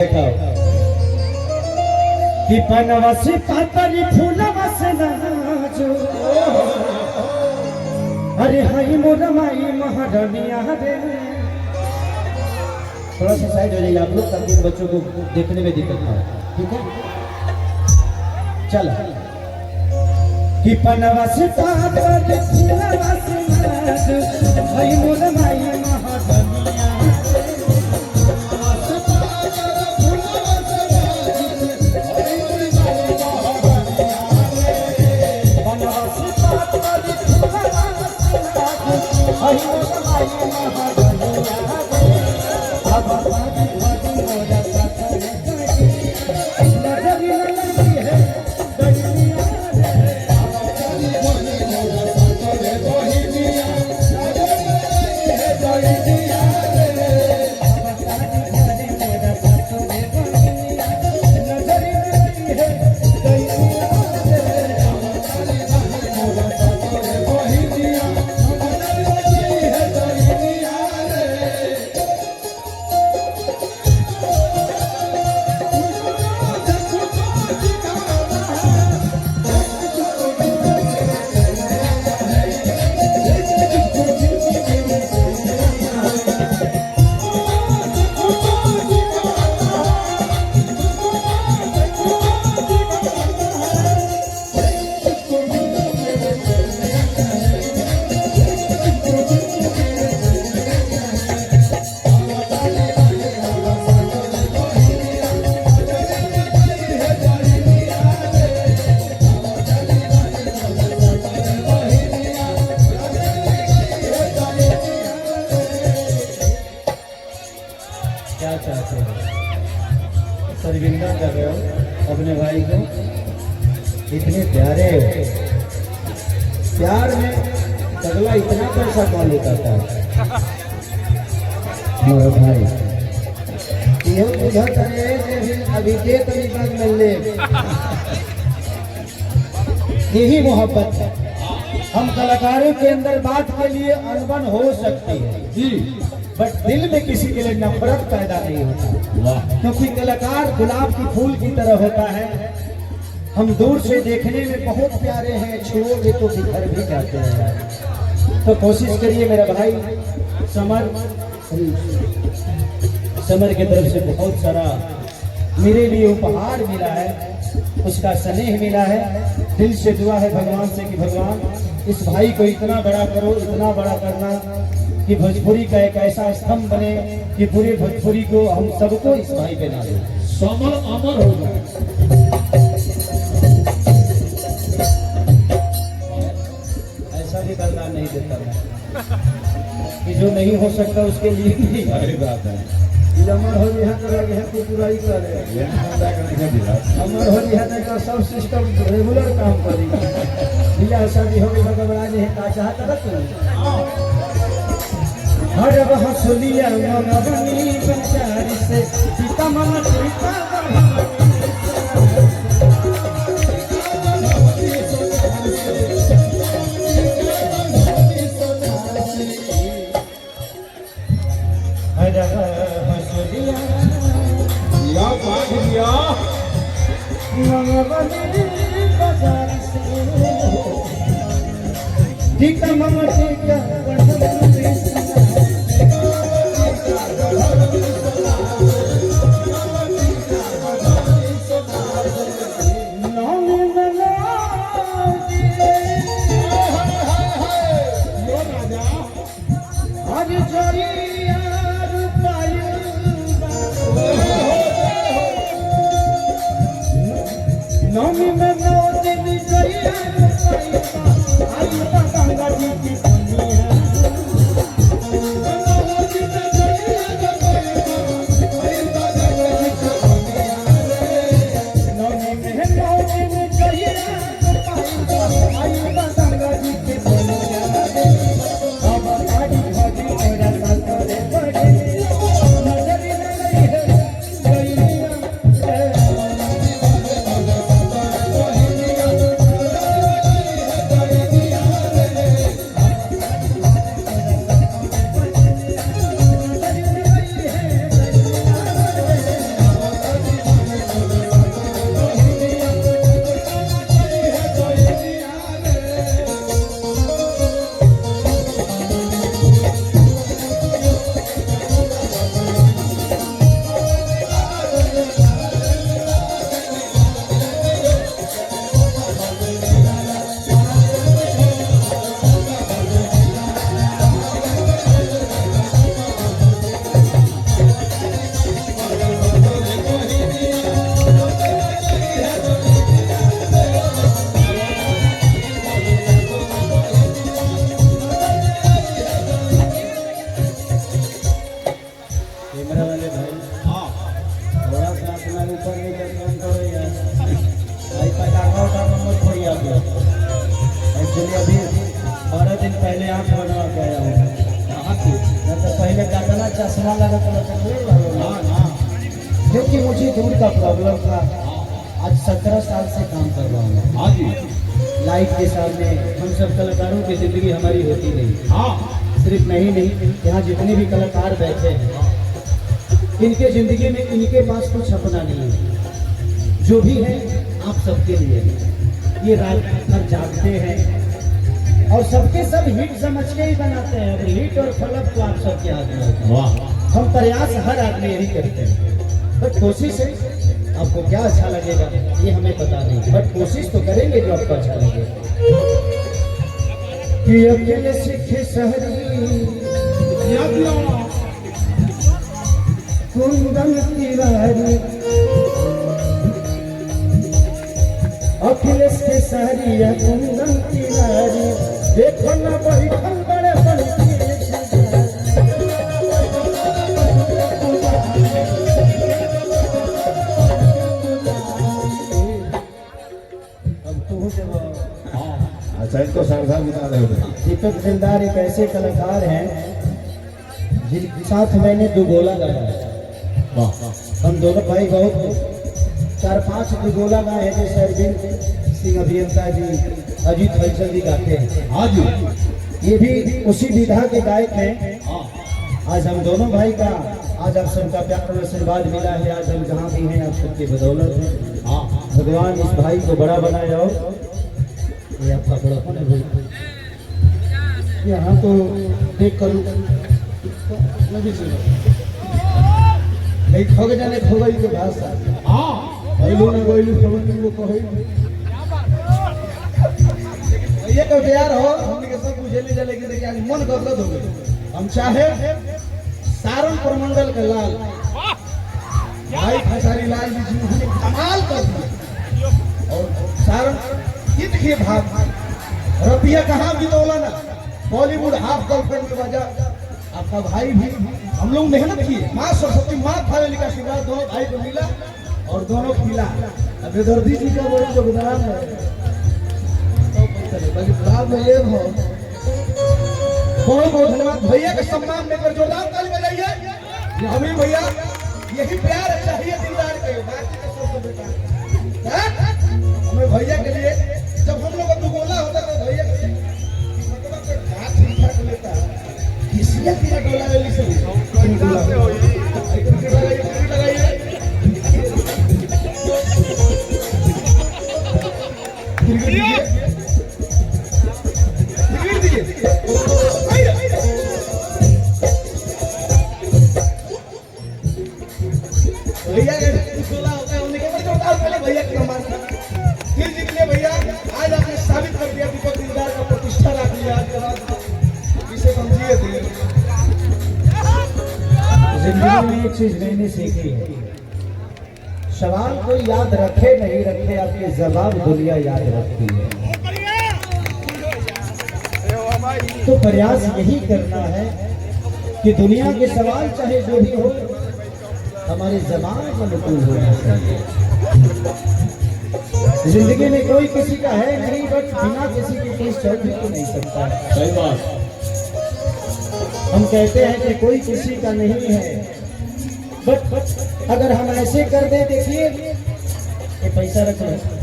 कि पनवा से पातरी फूलवा से नाचो, अरे हाय मोर माई महारानिया रे। थोड़ा सा साइड हो जाइए आप लोग, ताकि बच्चों को देखने में दिक्कत ना हो, ठीक है? चलो। कि पनवा से पातरी फूलवा से नाचो, हाय मोर माई महारानिया शर्मिंदा कर रहे हो अपने भाई को। इतने प्यारे हो, प्यार में तगला इतना पैसा कौन लेता था मेरा भाई? ये बुझा करे अभी दे तो निकाल मिल ले। यही मोहब्बत है। हम कलाकारों के अंदर बात के लिए अनबन हो सकती है जी, बट दिल में किसी के लिए नफरत पैदा नहीं होता, क्योंकि कलाकार गुलाब की फूल की तरह होता है। हम दूर से देखने में बहुत प्यारे हैं, छुओगे तो बिखर भी जाते हैं। तो कोशिश करिए मेरा भाई समर की तरफ से बहुत सारा मेरे लिए उपहार मिला है, उसका स्नेह मिला है। दिल से दुआ है भगवान से कि भगवान इस भाई को इतना बड़ा करो, इतना बड़ा करना कि भोजपुरी का एक ऐसा स्तंभ बने कि पूरे भोजपुरी को हम सबको इस भाई पे ना दे, समर अमर हो जाए। ऐसा भी करना नहीं देता मैं कि जो नहीं हो सकता उसके लिए नहीं बात है। अमर हो रिहा की बुराई करे, अमर हो रिहा का सब सिस्टम रेगुलर काम करी। बियाह शादी हो गई भगवान है का चाहता रख हर हंसलिया मनवनी बचारी से सीता मन सीता हर हंसलिया या पागिया मनवनी बचारी से सीता मन सीता नौमी में 9 दिन जइया आई गंगा जी की दुनिया। नौमी में 9 दिन जइया आई गंगा जी की दुनिया। अब आड़ी भागी मेरा साथ रे बड़े नजर नहीं है गइया। दिन पहले आँख बनवा के आया हूँ। न तो पहले काटना चश्मा लगा तो क्योंकि मुझे दूर का प्रॉब्लम था। आज 17 साल से काम कर रहा हूँ। हाँ जी, लाइट के सामने हम सब कलाकारों की जिंदगी हमारी होती नहीं। हाँ सिर्फ नहीं यहाँ जितने भी कलाकार बैठे हैं, इनके जिंदगी में इनके पास कुछ अपना नहीं है। जो भी है आप सबके लिए। ये रात भर जागते हैं और सबके सब हिट समझ के ही बनाते हैं। अब हिट और फलक तो आप सबके हाथ में होता है। वाह, हम प्रयास हर आदमी यही करते हैं, बट कोशिश है। आपको क्या अच्छा लगेगा ये हमें पता नहीं, बट कोशिश तो करेंगे जो आपको अच्छा लगेगा। कि अकेले सीखे शहरी कुंदन तिवारी, अखिलेश के सहरिया कुंदन तिवारी, देखो न बैठल बड़े बड़े अच्छा इनको सावधान बता रहे हो। दीपक दिलदार एक ऐसे कलाकार हैं जिनके साथ मैंने दुगोला गाया है। वाह, हम दोनों भाई बहुत 4-5 दुगोला गाए हैं, जैसे अरविंद सिंह अभियंता जी, अजीत फैसल जी गाते हैं। हाँ जी, ये भी उसी विधा के गायक हैं। हाँ आज हम दोनों भाई का आज आप सबका प्यार और आशीर्वाद मिला है। आज हम जहाँ भी हैं आप सबकी बदौलत है। हाँ, भगवान इस भाई को बड़ा बनाए। और ये आपका बड़ापन है भाई, यहाँ तो देख कर नहीं ठग जाने ठोगई के भाषा। हाँ पहलू न गोइलू समझ वो कहे ये को तैयार हो। हमने के सब पूछे ले चले कि देखिए आज मन गदगद हो गए। हम चाहे सारण प्रमंडल के लाल भाई खेसारी लाल जी ने कमाल कर दिया। और सारण ये देखिए भाग रुपया कहाँ बितौला ना, बॉलीवुड हाफ गर्लफ्रेंड की वजह आपका भाई भी हम लोग मेहनत किए। माँ सरस्वती माँ फावेली का आशीर्वाद दोनों भाई को मिला और दोनों खिला। अब बेदर्दी जी का बड़ी योगदान है। में ये हो बहुत बहुत धन्यवाद भैया के सम्मान में कर जोरदार ताली बजाइए। हमें भैया यही प्यार चाहिए दिलदार के, बाकी के सब तो बेकार। हमें भैया के लिए जब हम लोग का दुगोला होता तो भैया के लिए मतलब से घाट ठीक ठाक लेता किसी की डोला ले ली से भैया होता है उनके भैया की कमान फिर जितने भैया आज आपने साबित कर दिया दीपक दिलदार का प्रतिष्ठा रख लिया। आज के बाद इसे समझिए थे जिंदगी में एक चीज मैंने सीखी है, सवाल कोई याद रखे नहीं रखे, आपके जवाब दुनिया याद रखती है। तो प्रयास यही करना है कि दुनिया के सवाल चाहे जो भी हो हमारे जबान को अनुकूल होना चाहिए। जिंदगी में कोई किसी का है नहीं, बट बिना किसी के कोई चल भी तो नहीं सकता। सही बात। हम कहते हैं कि कोई किसी का नहीं है, बट अगर हम ऐसे कर दे, देखिए ये पैसा रख लो